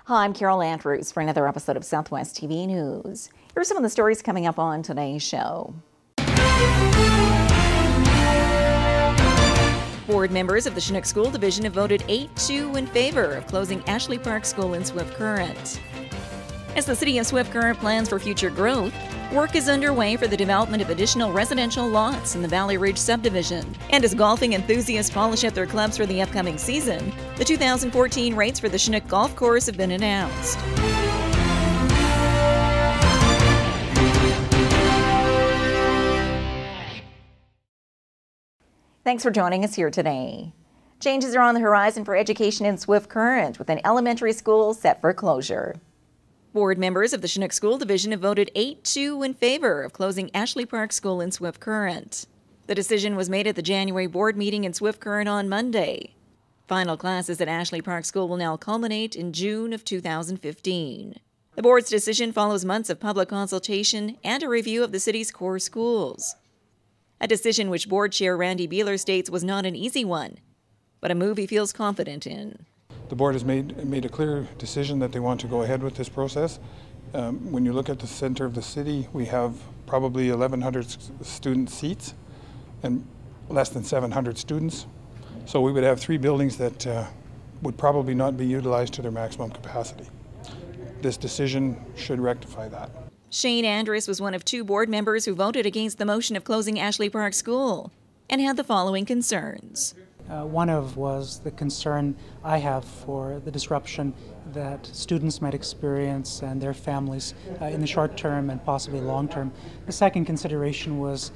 Hi, I'm Carol Andrews for another episode of Southwest TV News. Here are some of the stories coming up on today's show. Board members of the Chinook School Division have voted 8-2 in favor of closing Ashley Park School in Swift Current. As the City of Swift Current plans for future growth, work is underway for the development of additional residential lots in the Valley Ridge subdivision. And as golfing enthusiasts polish up their clubs for the upcoming season, the 2014 rates for the Chinook Golf Course have been announced. Thanks for joining us here today. Changes are on the horizon for education in Swift Current, with an elementary school set for closure. Board members of the Chinook School Division have voted 8-2 in favor of closing Ashley Park School in Swift Current. The decision was made at the January board meeting in Swift Current on Monday. Final classes at Ashley Park School will now culminate in June of 2015. The board's decision follows months of public consultation and a review of the city's core schools. A decision which board chair Randy Beeler states was not an easy one, but a move he feels confident in. The board has made a clear decision that they want to go ahead with this process. When you look at the center of the city, we have probably 1,100 student seats and less than 700 students. So we would have 3 buildings that would probably not be utilized to their maximum capacity. This decision should rectify that. Shane Andrus was one of 2 board members who voted against the motion of closing Ashley Park School and had the following concerns. One of was the concern I have for the disruption that students might experience and their families in the short term and possibly long term. The second consideration was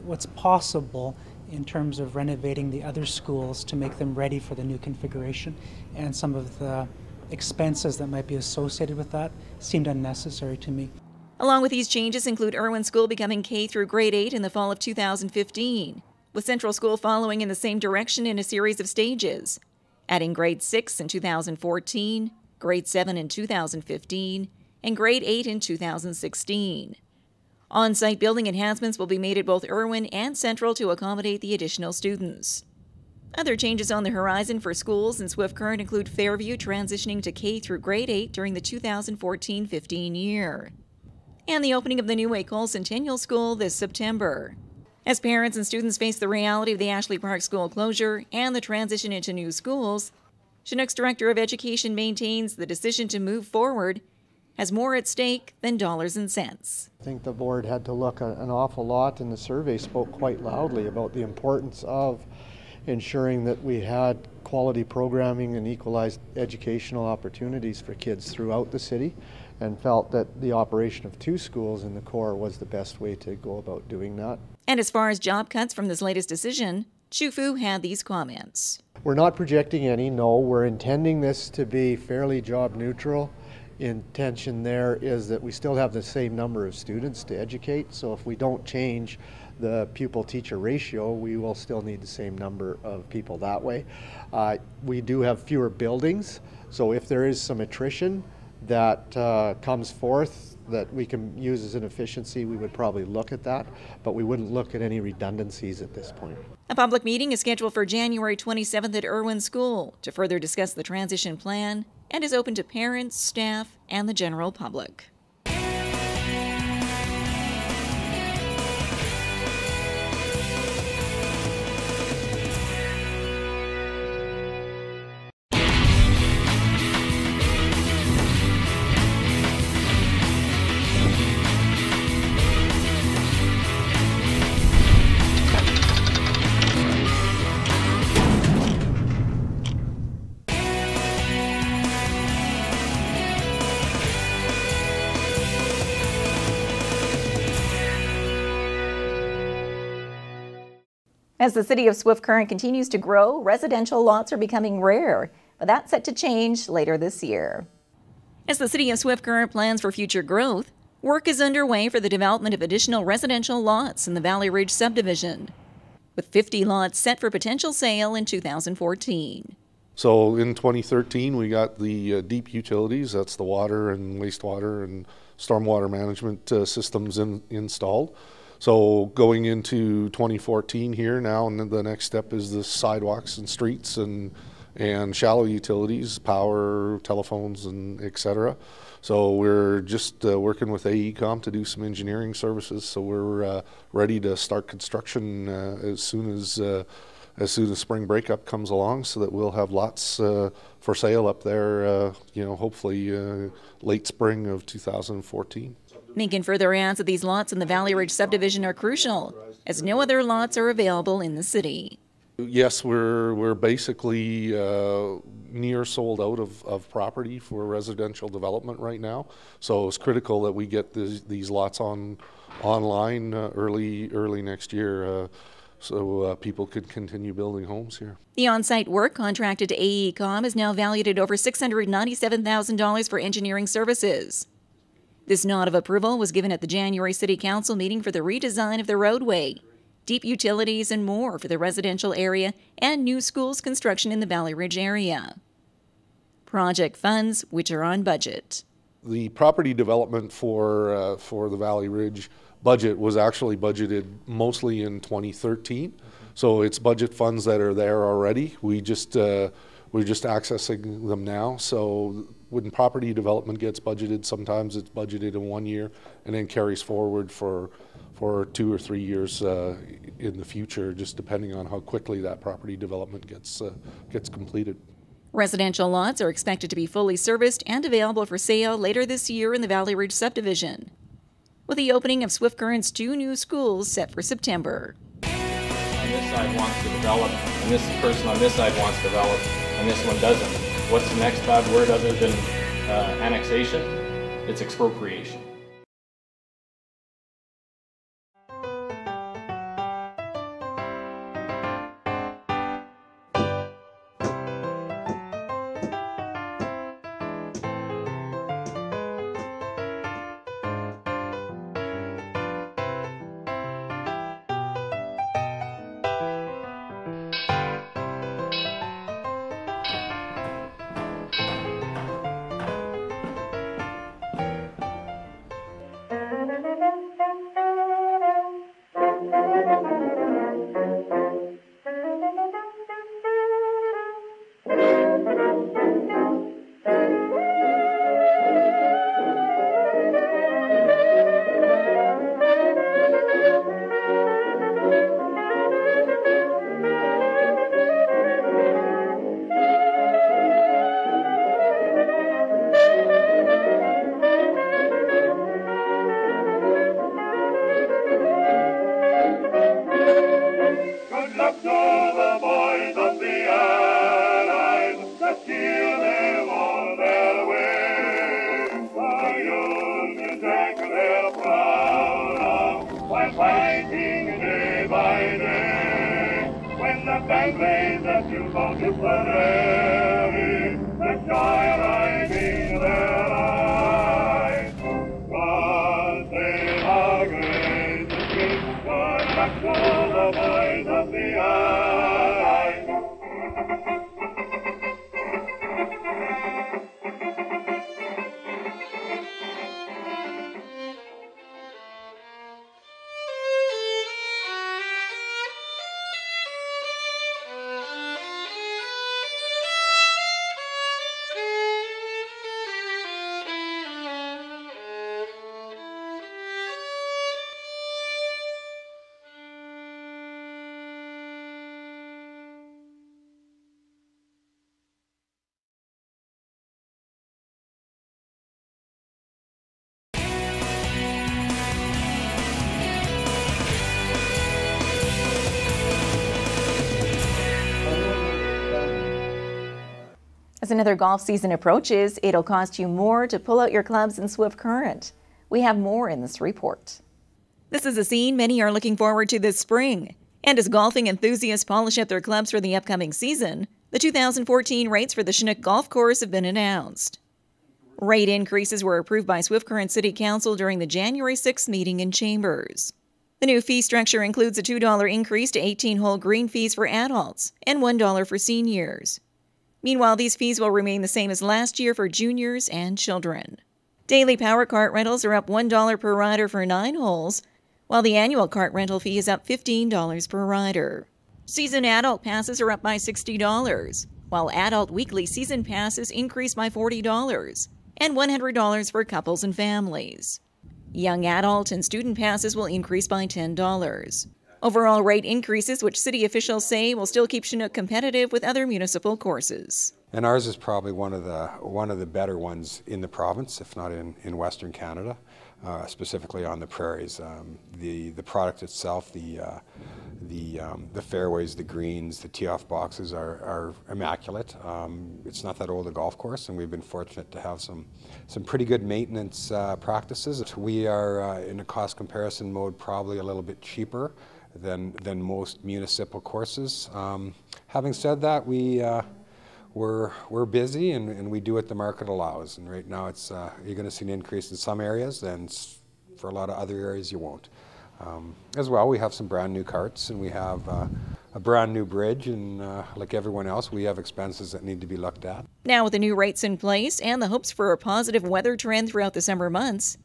what's possible in terms of renovating the other schools to make them ready for the new configuration, and some of the expenses that might be associated with that seemed unnecessary to me. Along with these changes include Irwin School becoming K through grade 8 in the fall of 2015. With Central School following in the same direction in a series of stages, adding grade 6 in 2014, grade 7 in 2015, and grade 8 in 2016. On-site building enhancements will be made at both Irwin and Central to accommodate the additional students. Other changes on the horizon for schools in Swift Current include Fairview transitioning to K through grade 8 during the 2014-15 year, and the opening of the new École Centennial School this September. As parents and students face the reality of the Ashley Park School closure and the transition into new schools, Chinook's Director of Education maintains the decision to move forward has more at stake than dollars and cents. I think the board had to look at an awful lot, and the survey spoke quite loudly about the importance of ensuring that we had quality programming and equalized educational opportunities for kids throughout the city, and felt that the operation of 2 schools in the core was the best way to go about doing that. And as far as job cuts from this latest decision, Chufu had these comments. We're not projecting any, no. We're intending this to be fairly job neutral. Intention there is that we still have the same number of students to educate, so if we don't change the pupil-teacher ratio, we will still need the same number of people that way. We do have fewer buildings, so if there is some attrition that comes forth that we can use as an efficiency, we would probably look at that, but we wouldn't look at any redundancies at this point. A public meeting is scheduled for January 27th at Irwin School to further discuss the transition plan and is open to parents, staff, and the general public. As the city of Swift Current continues to grow, residential lots are becoming rare, but that's set to change later this year. As the city of Swift Current plans for future growth, work is underway for the development of additional residential lots in the Valley Ridge subdivision, with 50 lots set for potential sale in 2014. So in 2013, we got the deep utilities, that's the water and wastewater and stormwater management systems installed. So going into 2014 here now, and the next step is the sidewalks and streets and and shallow utilities, power, telephones, and etc. So we're just working with AECOM to do some engineering services. So we're ready to start construction as soon as spring breakup comes along, so that we'll have lots for sale up there, hopefully late spring of 2014. Minkin further adds that these lots in the Valley Ridge subdivision are crucial, as no other lots are available in the city. Yes, we're basically near sold out of property for residential development right now. So it's critical that we get these lots online early next year. So people could continue building homes here. The on-site work contracted to AECOM is now valued at over $697,000 for engineering services. This nod of approval was given at the January City Council meeting for the redesign of the roadway, deep utilities, and more for the residential area and new schools construction in the Valley Ridge area. Project funds, which are on budget. The property development for the Valley Ridge budget was actually budgeted mostly in 2013. So it's budget funds that are there already. We're just accessing them now. So when property development gets budgeted, sometimes it's budgeted in 1 year and then carries forward for 2 or 3 years in the future, just depending on how quickly that property development gets completed. Residential lots are expected to be fully serviced and available for sale later this year in the Valley Ridge subdivision, with the opening of Swift Current's 2 new schools set for September. On this side wants to develop, and this person on this side wants to develop, and this one doesn't. What's the next bad word other than annexation? It's expropriation. Fighting day by day, when the band plays the two-ball Tipperary, the joy rising their eyes. God save our great king, God back to the boys of the Allies. As another golf season approaches, it'll cost you more to pull out your clubs in Swift Current. We have more in this report. This is a scene many are looking forward to this spring. And as golfing enthusiasts polish up their clubs for the upcoming season, the 2014 rates for the Chinook Golf Course have been announced. Rate increases were approved by Swift Current City Council during the January 6th meeting in Chambers. The new fee structure includes a $2 increase to 18-hole green fees for adults and $1 for seniors. Meanwhile, these fees will remain the same as last year for juniors and children. Daily power cart rentals are up $1 per rider for 9 holes, while the annual cart rental fee is up $15 per rider. Season adult passes are up by $60, while adult weekly season passes increase by $40 and $100 for couples and families. Young adult and student passes will increase by $10. Overall rate increases, which city officials say will still keep Chinook competitive with other municipal courses. And ours is probably one of the better ones in the province, if not in Western Canada, specifically on the prairies. The product itself, the fairways, the greens, the tee-off boxes are immaculate. It's not that old a golf course, and we've been fortunate to have some pretty good maintenance practices. We are in a cost comparison mode, probably a little bit cheaper than most municipal courses. Having said that, we're busy and we do what the market allows. And right now, you're going to see an increase in some areas, and for a lot of other areas, you won't. As well, we have some brand new carts, and we have a brand new bridge, and like everyone else, we have expenses that need to be looked at. Now, with the new rates in place and the hopes for a positive weather trend throughout the summer months,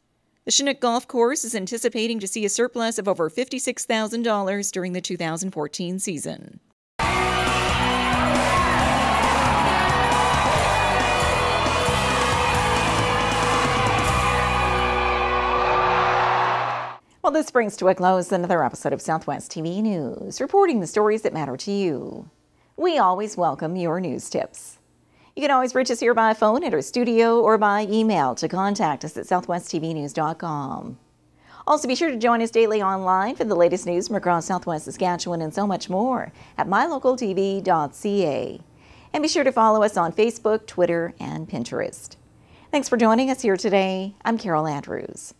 the Chinook Golf Course is anticipating to see a surplus of over $56,000 during the 2014 season. Well, this brings to a close another episode of Southwest TV News, reporting the stories that matter to you. We always welcome your news tips. You can always reach us here by phone at our studio or by email to contact us at southwesttvnews.com. Also, be sure to join us daily online for the latest news from across Southwest Saskatchewan and so much more at mylocaltv.ca. And be sure to follow us on Facebook, Twitter, and Pinterest. Thanks for joining us here today. I'm Carol Andrews.